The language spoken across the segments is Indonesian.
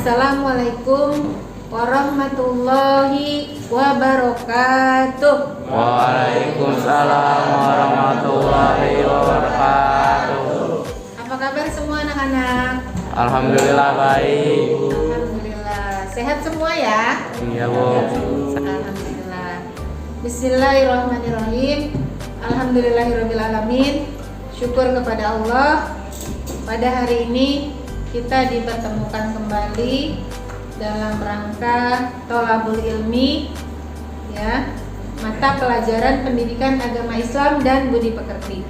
Assalamualaikum warahmatullahi wabarakatuh. Waalaikumsalam warahmatullahi wabarakatuh. Apa kabar semua anak-anak? Alhamdulillah baik. Alhamdulillah. Sehat semua ya? Iya, Bu. Alhamdulillah. Bismillahirrahmanirrahim. Alhamdulillahirrahmanirrahim. Syukur kepada Allah. Pada hari ini kita dipertemukan kembali dalam rangka Tholabul Ilmi, ya, mata pelajaran pendidikan agama Islam dan budi pekerti.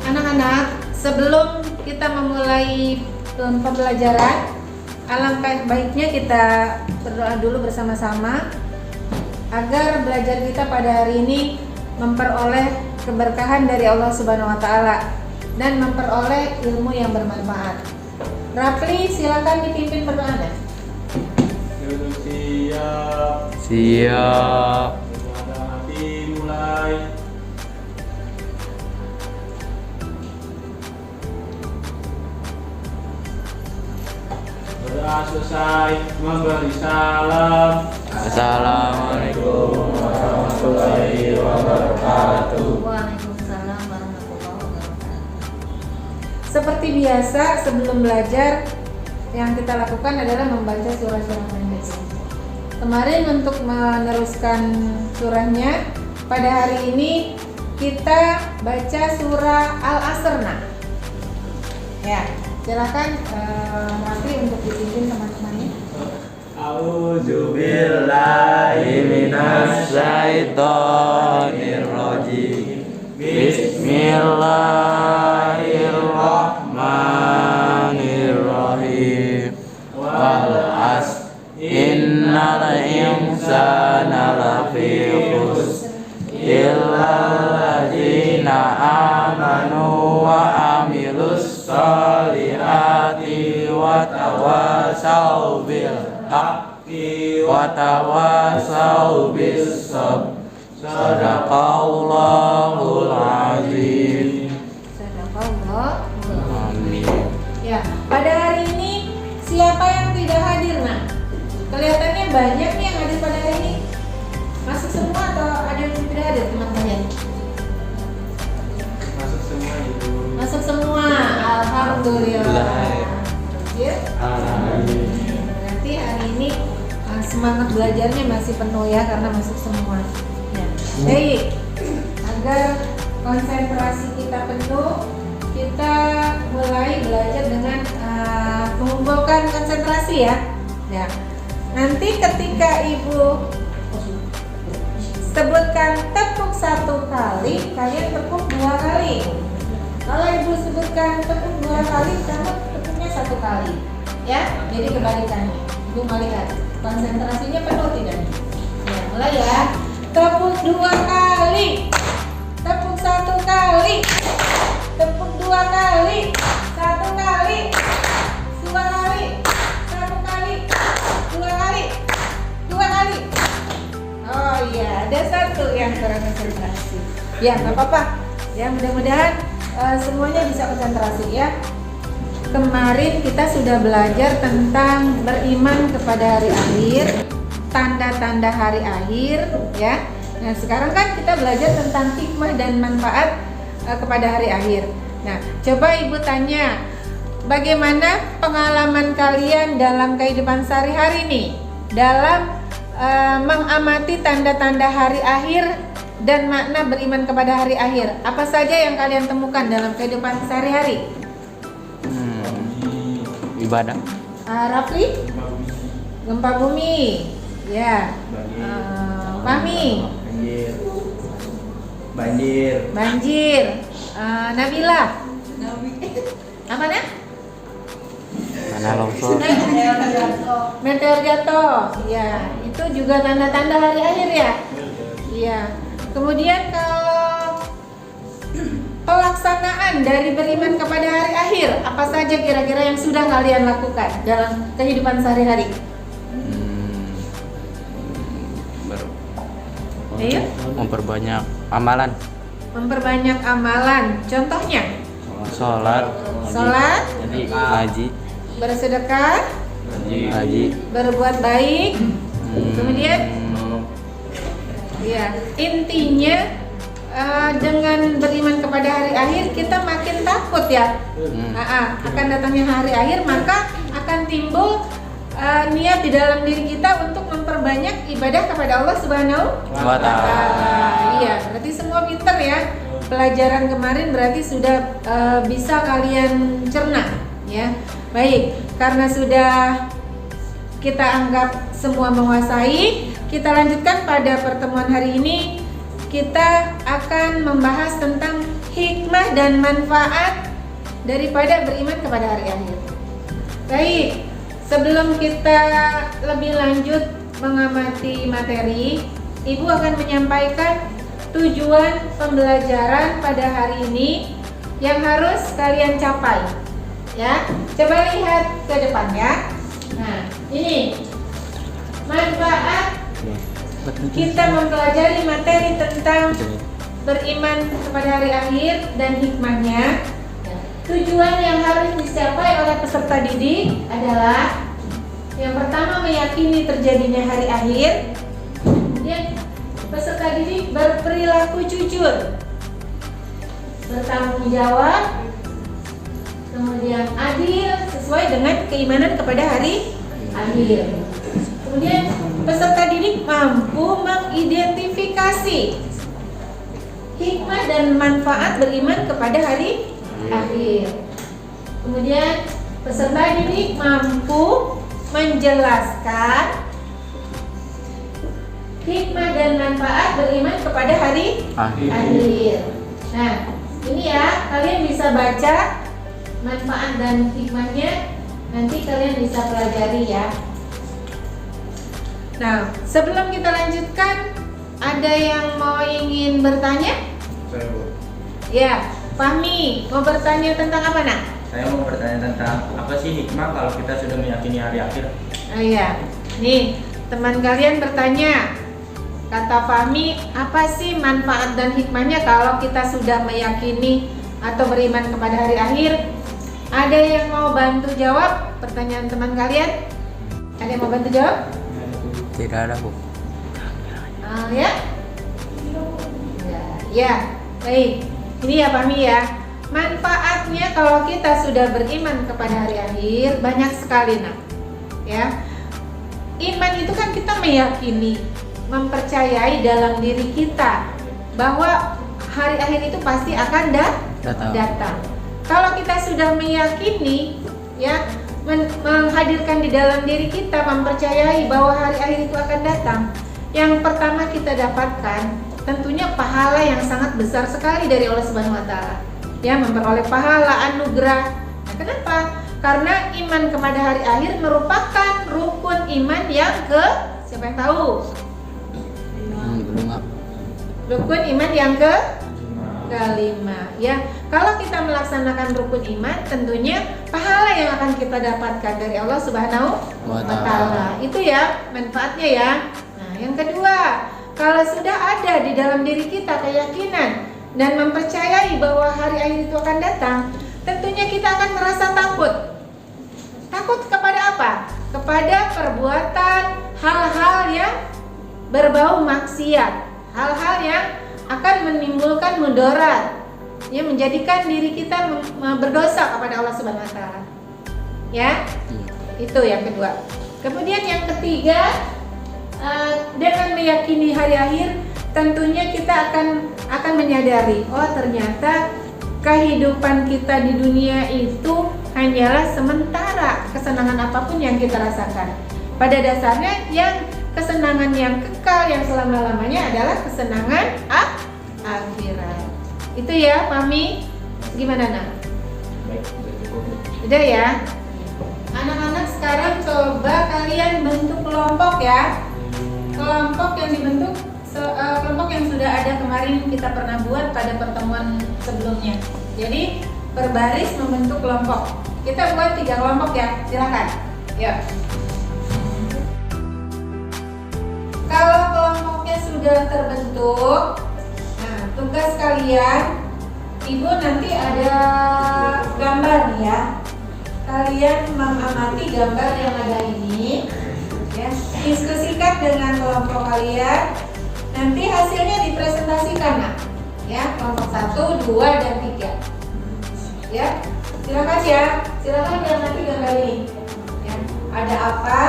Anak-anak, sebelum kita memulai pembelajaran, alangkah baiknya kita berdoa dulu bersama-sama agar belajar kita pada hari ini memperoleh keberkahan dari Allah Subhanahu wa taala dan memperoleh ilmu yang bermanfaat. Rafli, silakan dipimpin berdoa. Siap. Siap. Hati mulai. Berdoa selesai, memberi salam. Assalamualaikum warahmatullahi wabarakatuh. Waalaikumsalam warahmatullahi wabarakatuh. Seperti biasa, sebelum belajar yang kita lakukan adalah membaca surah-surah pendek. Kemarin untuk meneruskan surahnya, pada hari ini kita baca surah Al-Asr. Ya, silakan Rafli untuk dipimpin teman-temannya. A'udzubillahi minasyaitonirrajim. Bismillahirrahmanirrahim. Wal asr innal insana lafi khusr illa alladzina amanu wa amilus solihati wa tawasaw bil haqqi wa tawasaw bis sabr. Sadaqallahul azim. Sadaqallahul Amin. Ya, pada hari ini siapa yang tidak hadir? Nah, kelihatannya banyak nih yang hadir pada hari ini. Masuk semua atau ada yang tidak hadir teman-teman? Masuk semua itu. Masuk semua. Alhamdulillah. Ya. Berarti hari ini semangat belajarnya masih penuh ya karena masuk semua. Ya. Baik. Agar konsentrasi kita penuh, kita mulai belajar dengan mengumpulkan konsentrasi ya. Ya. Nanti ketika Ibu sebutkan tepuk 1 kali, kalian tepuk 2 kali. Kalau Ibu sebutkan tepuk 2 kali, kamu tepuknya 1 kali. Ya, jadi kebalikannya. Ibu melihat konsentrasinya penuh tidak? Ya, mulai ya. Tepuk 2 kali. Tepuk 1 kali. Tepuk 2 kali. 1 kali. 2 kali. 1 kali. 2 kali. 2 kali. Oh iya, ada 1 yang kurang konsentrasi. Ya, nggak apa-apa. Ya, mudah-mudahan semuanya bisa konsentrasi ya. Kemarin kita sudah belajar tentang beriman kepada hari akhir, tanda-tanda hari akhir ya. Nah, sekarang kan kita belajar tentang hikmah dan manfaat kepada hari akhir. Nah, coba Ibu tanya, bagaimana pengalaman kalian dalam kehidupan sehari-hari nih dalam mengamati tanda-tanda hari akhir dan makna beriman kepada hari akhir? Apa saja yang kalian temukan dalam kehidupan sehari-hari? Ibadah. Rafli? Gempa bumi. Ya. Fahmi? Banjir. Banjir. Nabila? Apa nah? Mana longsor? Meteor jatuh. Ya, itu juga tanda-tanda hari akhir ya. Iya. Kemudian kalau pelaksanaan dari beriman kepada hari akhir, apa saja kira-kira yang sudah kalian lakukan dalam kehidupan sehari-hari? Ayo. Memperbanyak amalan. Memperbanyak amalan. Contohnya? Sholat, Sholat, ngaji, bersedekah, Haji. berbuat baik. Kemudian Menolong. ya, intinya dengan beriman kepada hari akhir kita makin takut ya. Akan datangnya hari akhir, maka akan timbul niat di dalam diri kita untuk memperbanyak ibadah kepada Allah Subhanahu Wa ta'ala. Iya, berarti semua pinter ya. Pelajaran kemarin berarti sudah bisa kalian cerna ya. Baik, karena sudah kita anggap semua menguasai, kita lanjutkan pada pertemuan hari ini. Kita akan membahas tentang hikmah dan manfaat daripada beriman kepada hari akhir. Baik, sebelum kita lebih lanjut mengamati materi, Ibu akan menyampaikan tujuan pembelajaran pada hari ini yang harus kalian capai. Ya, coba lihat ke depannya. Nah, ini manfaat kita mempelajari materi tentang beriman kepada hari akhir dan hikmahnya. Tujuan yang harus dicapai oleh peserta didik adalah yang pertama meyakini terjadinya hari akhir. Kemudian peserta didik berperilaku jujur, bertanggung jawab, kemudian adil sesuai dengan keimanan kepada hari akhir. Kemudian peserta didik mampu mengidentifikasi hikmah dan manfaat beriman kepada hari akhir. Kemudian peserta didik mampu menjelaskan hikmah dan manfaat beriman kepada hari akhir. Nah, ini ya, kalian bisa baca manfaat dan hikmahnya, nanti kalian bisa pelajari ya. Nah, sebelum kita lanjutkan, ada yang mau ingin bertanya? Saya Bu. Ya, Fahmi, mau bertanya tentang apa nak? Saya mau bertanya tentang apa sih hikmah kalau kita sudah meyakini hari akhir? Oh iya, nih teman kalian bertanya, kata Fahmi, apa sih manfaat dan hikmahnya kalau kita sudah meyakini atau beriman kepada hari akhir? Ada yang mau bantu jawab pertanyaan teman kalian? Ada yang mau bantu jawab? Tidak ada, Bu. Ya? Ya, baik. Ini ya Fahmi ya. Manfaatnya kalau kita sudah beriman kepada hari akhir banyak sekali nak. Ya. Iman itu kan kita meyakini, mempercayai dalam diri kita bahwa hari akhir itu pasti akan datang. Kalau kita sudah meyakini ya, menghadirkan di dalam diri kita, mempercayai bahwa hari akhir itu akan datang, yang pertama kita dapatkan tentunya pahala yang sangat besar sekali dari Allah Subhanahu wa taala. Ya, memperoleh pahala anugerah. Nah, kenapa? Karena iman kepada hari akhir merupakan rukun iman yang siapa yang tahu? Rukun iman yang kelima. Ya, kalau kita melaksanakan rukun iman, tentunya pahala yang akan kita dapatkan dari Allah Subhanahu wa taala. Itu ya manfaatnya ya. Nah, yang kedua, kalau sudah ada di dalam diri kita keyakinan dan mempercayai bahwa hari akhir itu akan datang, tentunya kita akan merasa takut. Takut kepada apa? Kepada perbuatan hal-hal yang berbau maksiat, hal-hal yang akan menimbulkan mudarat, ya, menjadikan diri kita berdosa kepada Allah Subhanahu wa taala. Ya. Itu yang kedua. Kemudian yang ketiga, dengan meyakini hari akhir, tentunya kita akan menyadari, oh ternyata kehidupan kita di dunia itu hanyalah sementara. Kesenangan apapun yang kita rasakan, pada dasarnya yang kesenangan yang kekal yang selama-lamanya adalah kesenangan akhirat. Itu ya, Mami. Gimana nak? Baik, Udah ya. Anak-anak sekarang coba kalian bentuk kelompok ya. Kelompok yang dibentuk kelompok yang sudah ada kemarin kita pernah buat pada pertemuan sebelumnya. Jadi berbaris membentuk kelompok. Kita buat 3 kelompok ya. Silakan. Ya. Kalau kelompoknya sudah terbentuk, nah tugas kalian, Ibu nanti ada gambar nih ya. kalian mengamati gambar yang ada ini, ya, diskusikan dengan kelompok kalian. Nanti hasilnya dipresentasikan, nak. Ya, kelompok 1, 2, dan 3. Ya, silakan ya. Silakan diamati gambar ini. Ya, ada apa?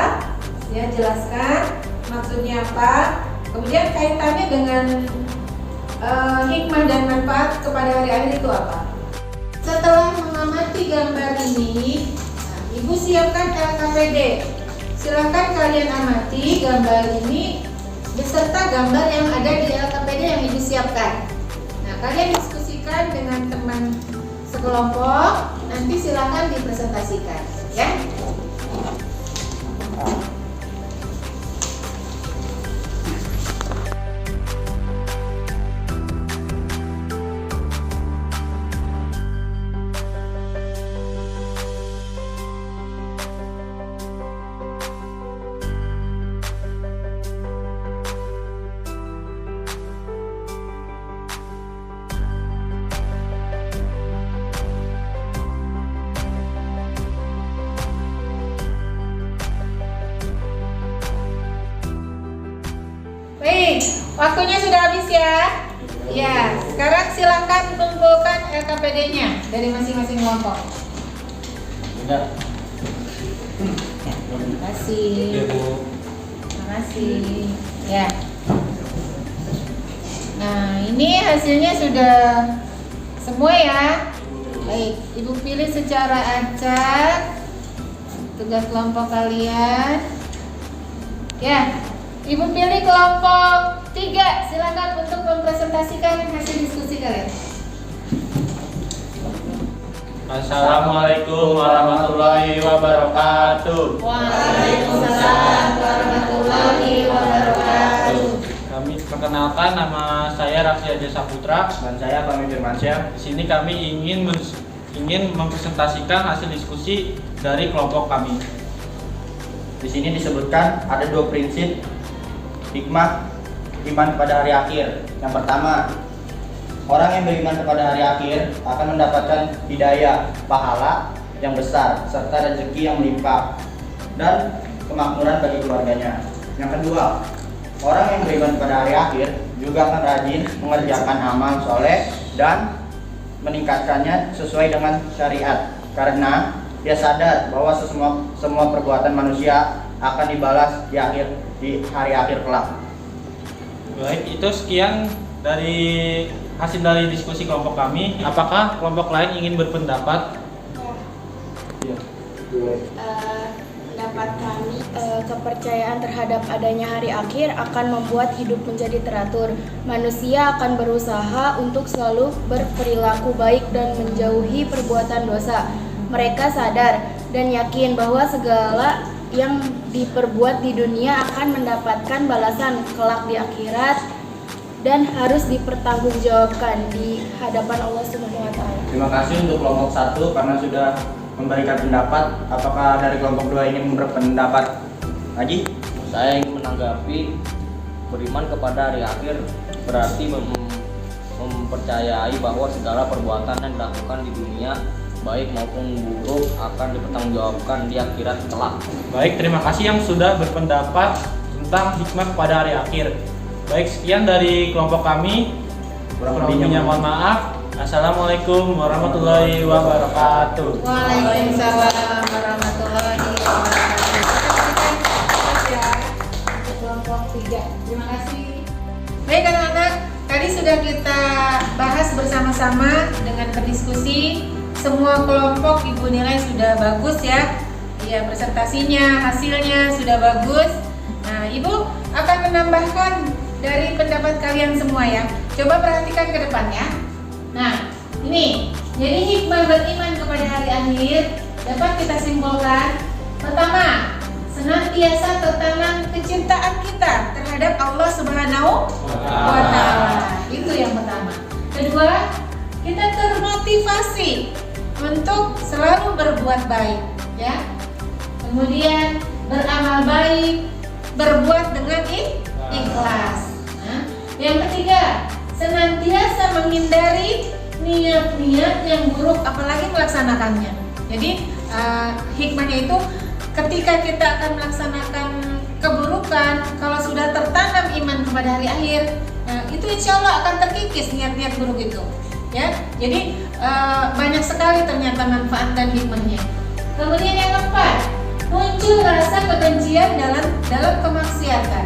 Ya, jelaskan maksudnya apa. Kemudian kaitannya dengan hikmah dan manfaat kepada hari akhir itu apa? Setelah mengamati gambar ini, Ibu siapkan LKPD. Silakan kalian amati gambar ini beserta gambar yang ada di LKPD yang Ibu siapkan. Nah, kalian diskusikan dengan teman sekelompok. Nanti silakan dipresentasikan, ya. Baik, waktunya sudah habis ya. Ya, sekarang silakan kumpulkan LKPD-nya dari masing-masing kelompok. Udah. Terima kasih. Terima kasih. Ya. Nah, ini hasilnya sudah semua ya. Baik, Ibu pilih secara acak tugas kelompok kalian. Ya. Ibu pilih kelompok 3, silakan untuk mempresentasikan hasil diskusi kalian. Assalamualaikum warahmatullahi wabarakatuh. Waalaikumsalam warahmatullahi wabarakatuh. Kami perkenalkan, nama saya Raffi Aja Saputra. Dan saya Fahmi Firmansyah. Di sini kami ingin mempresentasikan hasil diskusi dari kelompok kami. Di sini disebutkan ada 2 prinsip hikmah iman kepada hari akhir. Yang pertama, orang yang beriman kepada hari akhir akan mendapatkan hidayah, pahala yang besar, serta rezeki yang melimpah dan kemakmuran bagi keluarganya. Yang kedua, orang yang beriman kepada hari akhir juga akan rajin mengerjakan amal soleh dan meningkatkannya sesuai dengan syariat, karena dia sadar bahwa semua perbuatan manusia akan dibalas di hari akhir kelak. Baik, itu sekian dari hasil dari diskusi kelompok kami. Apakah kelompok lain ingin berpendapat? Ya. Pendapat kami, kepercayaan terhadap adanya hari akhir akan membuat hidup menjadi teratur. Manusia akan berusaha untuk selalu berperilaku baik dan menjauhi perbuatan dosa. Mereka sadar dan yakin bahwa segala yang diperbuat di dunia akan mendapatkan balasan kelak di akhirat dan harus dipertanggungjawabkan di hadapan Allah Subhanahu wa taala. Terima kasih untuk kelompok 1 karena sudah memberikan pendapat. Apakah dari kelompok 2 ingin berpendapat lagi? Saya ingin menanggapi, beriman kepada hari akhir berarti mempercayai bahwa segala perbuatan yang dilakukan di dunia baik maupun buruk akan dipertanggungjawabkan di akhirat kelak. Baik, terima kasih yang sudah berpendapat tentang hikmah pada hari akhir. Baik, sekian dari kelompok kami. Kurang lebihnya mohon maaf. Assalamualaikum warahmatullahi wabarakatuh. Waalaikumsalam warahmatullahi wabarakatuh. Ya, untuk kelompok 3. Terima kasih. Baik anak-anak, tadi sudah kita bahas bersama-sama dengan berdiskusi. Semua kelompok Ibu nilai sudah bagus ya. Ya, presentasinya, hasilnya sudah bagus. Nah, Ibu akan menambahkan dari pendapat kalian semua ya. Coba perhatikan ke depan ya. Nah, ini jadi hikmah beriman kepada hari akhir dapat kita simpulkan. Pertama, senantiasa tertanam kecintaan kita terhadap Allah Subhanahu wa taala. Itu yang pertama. Kedua, kita termotivasi untuk selalu berbuat baik ya. Kemudian beramal baik, berbuat dengan ikhlas. Nah, yang ketiga, senantiasa menghindari niat-niat yang buruk apalagi melaksanakannya. Jadi hikmahnya itu ketika kita akan melaksanakan keburukan, kalau sudah tertanam iman kepada hari akhir, itu insya Allah akan terkikis niat-niat buruk itu. Ya, jadi banyak sekali ternyata manfaat dan hikmahnya. Kemudian yang keempat, muncul rasa kebencian dalam kemaksiatan.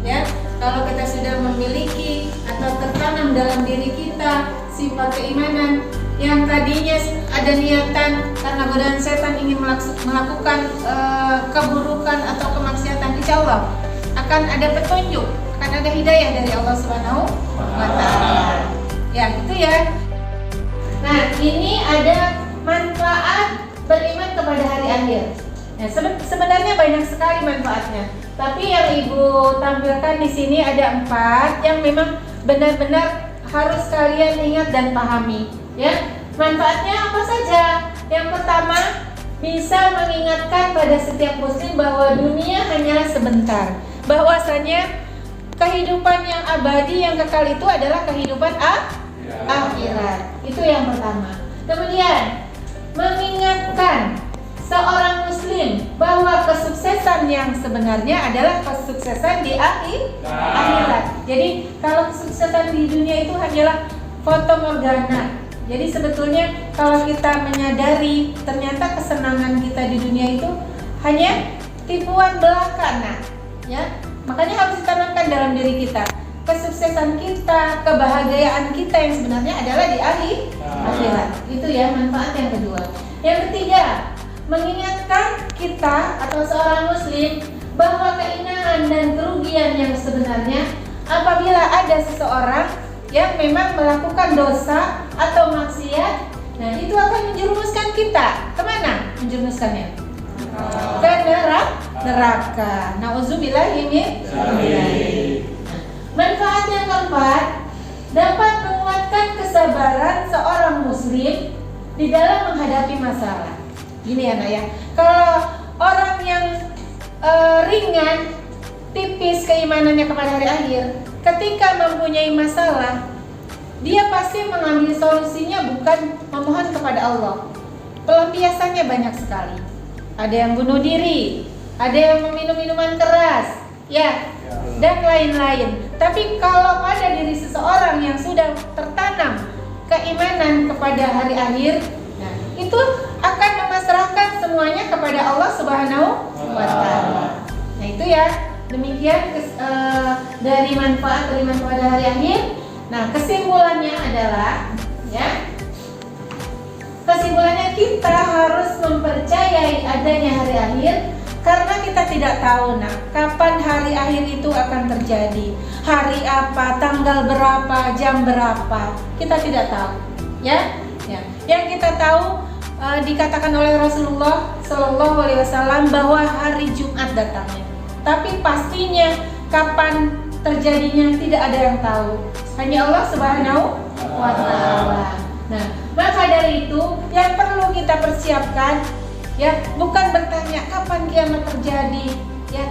Ya, kalau kita sudah memiliki atau tertanam dalam diri kita sifat keimanan yang tadinya ada niatan karena godaan setan ingin melakukan keburukan atau kemaksiatan, insya Allah akan ada petunjuk, akan ada hidayah dari Allah Subhanahu wa Ta'ala. Ya, itu ya. Nah, ini ada manfaat beriman kepada hari akhir. Nah, sebenarnya banyak sekali manfaatnya. Tapi yang Ibu tampilkan di sini ada 4 yang memang benar-benar harus kalian ingat dan pahami. Ya, manfaatnya apa saja? Yang pertama, bisa mengingatkan pada setiap muslim bahwa dunia hanyalah sebentar. Bahwasanya kehidupan yang abadi, yang kekal itu adalah kehidupan akhirat. Itu yang pertama. Kemudian, mengingatkan seorang muslim bahwa kesuksesan yang sebenarnya adalah kesuksesan di akhirat. Jadi kalau kesuksesan di dunia itu hanyalah fatamorgana. Jadi sebetulnya kalau kita menyadari ternyata kesenangan kita di dunia itu hanya tipuan belaka, ya. Makanya harus ditanamkan dalam diri kita. Kesuksesan kita, kebahagiaan kita yang sebenarnya adalah di akhirat. Itu ya manfaat yang kedua. Yang ketiga, mengingatkan kita atau seorang muslim bahwa kehinaan dan kerugian yang sebenarnya apabila ada seseorang yang memang melakukan dosa atau maksiat, nah itu akan menjerumuskan kita kemana? Menjerumuskannya ke neraka. Nauzubillahi min dzalik. Manfaat yang keempat, dapat menguatkan kesabaran seorang muslim di dalam menghadapi masalah. Gini ya nak ya, kalau orang yang ringan, tipis keimanannya kepada hari akhir, ketika mempunyai masalah, dia pasti mengambil solusinya bukan memohon kepada Allah. Pelampiasannya banyak sekali. Ada yang bunuh diri, ada yang meminum minuman keras, ya, dan lain-lain. Tapi kalau pada diri seseorang yang sudah tertanam keimanan kepada hari akhir, nah, itu akan memasrahkan semuanya kepada Allah Subhanahu wa Ta'ala. Nah, itu ya. Demikian dari manfaat beriman kepada hari akhir. Nah, kesimpulannya adalah, ya, kesimpulannya kita harus mempercayai adanya hari akhir karena kita tidak tahu kapan hari akhir itu akan terjadi. Hari apa, tanggal berapa, jam berapa, kita tidak tahu. Ya. Yang kita tahu dikatakan oleh Rasulullah Shallallahu Alaihi Wasallam bahwa hari Jumat datangnya. Tapi pastinya kapan terjadinya tidak ada yang tahu. Hanya Allah Subhanahu wa Ta'ala. Nah, maka dari itu yang perlu kita persiapkan, ya, bukan bertanya kapan kiamat terjadi, ya,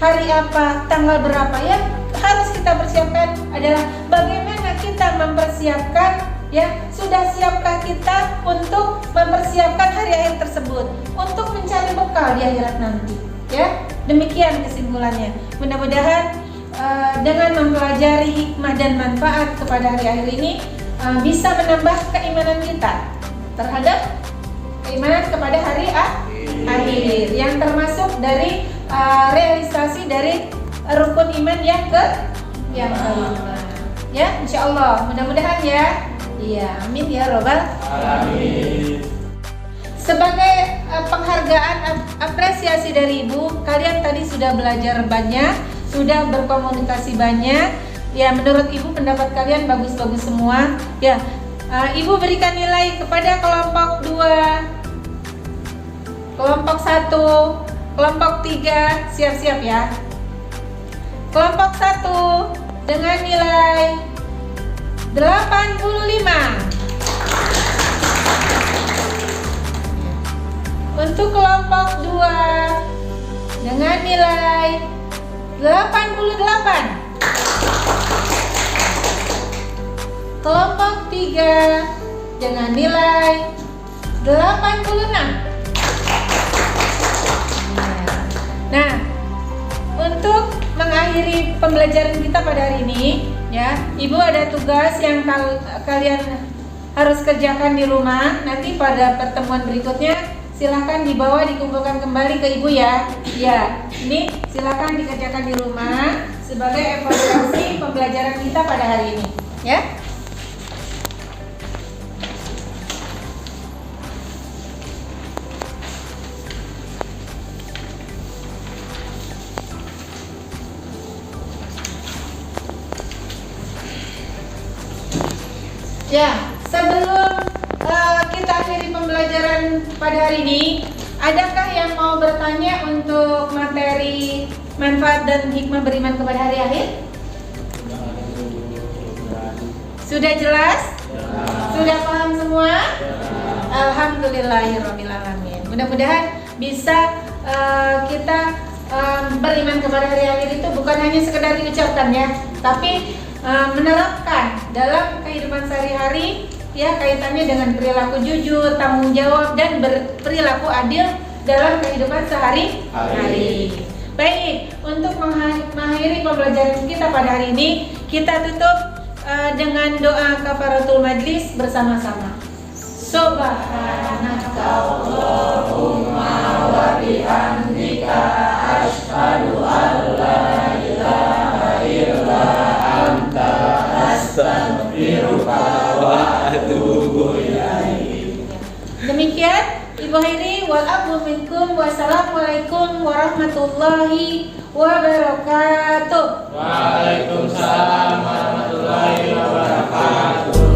hari apa, tanggal berapa. Yang harus kita persiapkan adalah bagaimana kita mempersiapkan, ya, sudah siapkah kita untuk mempersiapkan hari akhir tersebut, untuk mencari bekal di akhirat nanti, ya. Demikian kesimpulannya. Mudah-mudahan dengan mempelajari hikmah dan manfaat kepada hari akhir ini bisa menambah keimanan kita terhadap keimanan kepada hari akhir, yang termasuk dari realisasi dari rukun iman yang kelima. Ya, insya Allah. Mudah-mudahan ya. Iya, amin ya robbal alamin. Sebagai penghargaan apresiasi dari Ibu, kalian tadi sudah belajar banyak, sudah berkomunikasi banyak. Ya, menurut Ibu pendapat kalian bagus-bagus semua. Ya, Ibu berikan nilai kepada kelompok 2, kelompok 1, kelompok 3, siap-siap ya. Kelompok 1 dengan nilai 85. Untuk kelompok 2 dengan nilai 88. Kelompok 3 dengan nilai 86. Nah, untuk mengakhiri pembelajaran kita pada hari ini, ya, Ibu ada tugas yang kalian harus kerjakan di rumah. Nanti pada pertemuan berikutnya silahkan dibawa dikumpulkan kembali ke Ibu ya. Ya, ini silahkan dikerjakan di rumah sebagai evaluasi pembelajaran kita pada hari ini, ya. Ya, sebelum kita akhiri pembelajaran pada hari ini, adakah yang mau bertanya untuk materi manfaat dan hikmah beriman kepada hari akhir? Sudah jelas? Sudah paham semua? Alhamdulillahirabbil alamin. Mudah-mudahan bisa kita beriman kepada hari akhir itu bukan hanya sekedar diucapkan ya, tapi menerapkan dalam kehidupan sehari-hari, ya, kaitannya dengan perilaku jujur, tanggung jawab, dan berperilaku adil dalam kehidupan sehari-hari. Baik, untuk mengakhiri pembelajaran kita pada hari ini, kita tutup dengan doa kafaratul majlis bersama-sama. Subhanaka Allahumma wa bihamdika asyhadu an la ilaha illa anta astaghfiruka wa atubu ilaik. Demikian Ibu Hairi wal afu minkum. Wassalamualaikum warahmatullahi wabarakatuh. Waalaikumsalam warahmatullahi wabarakatuh.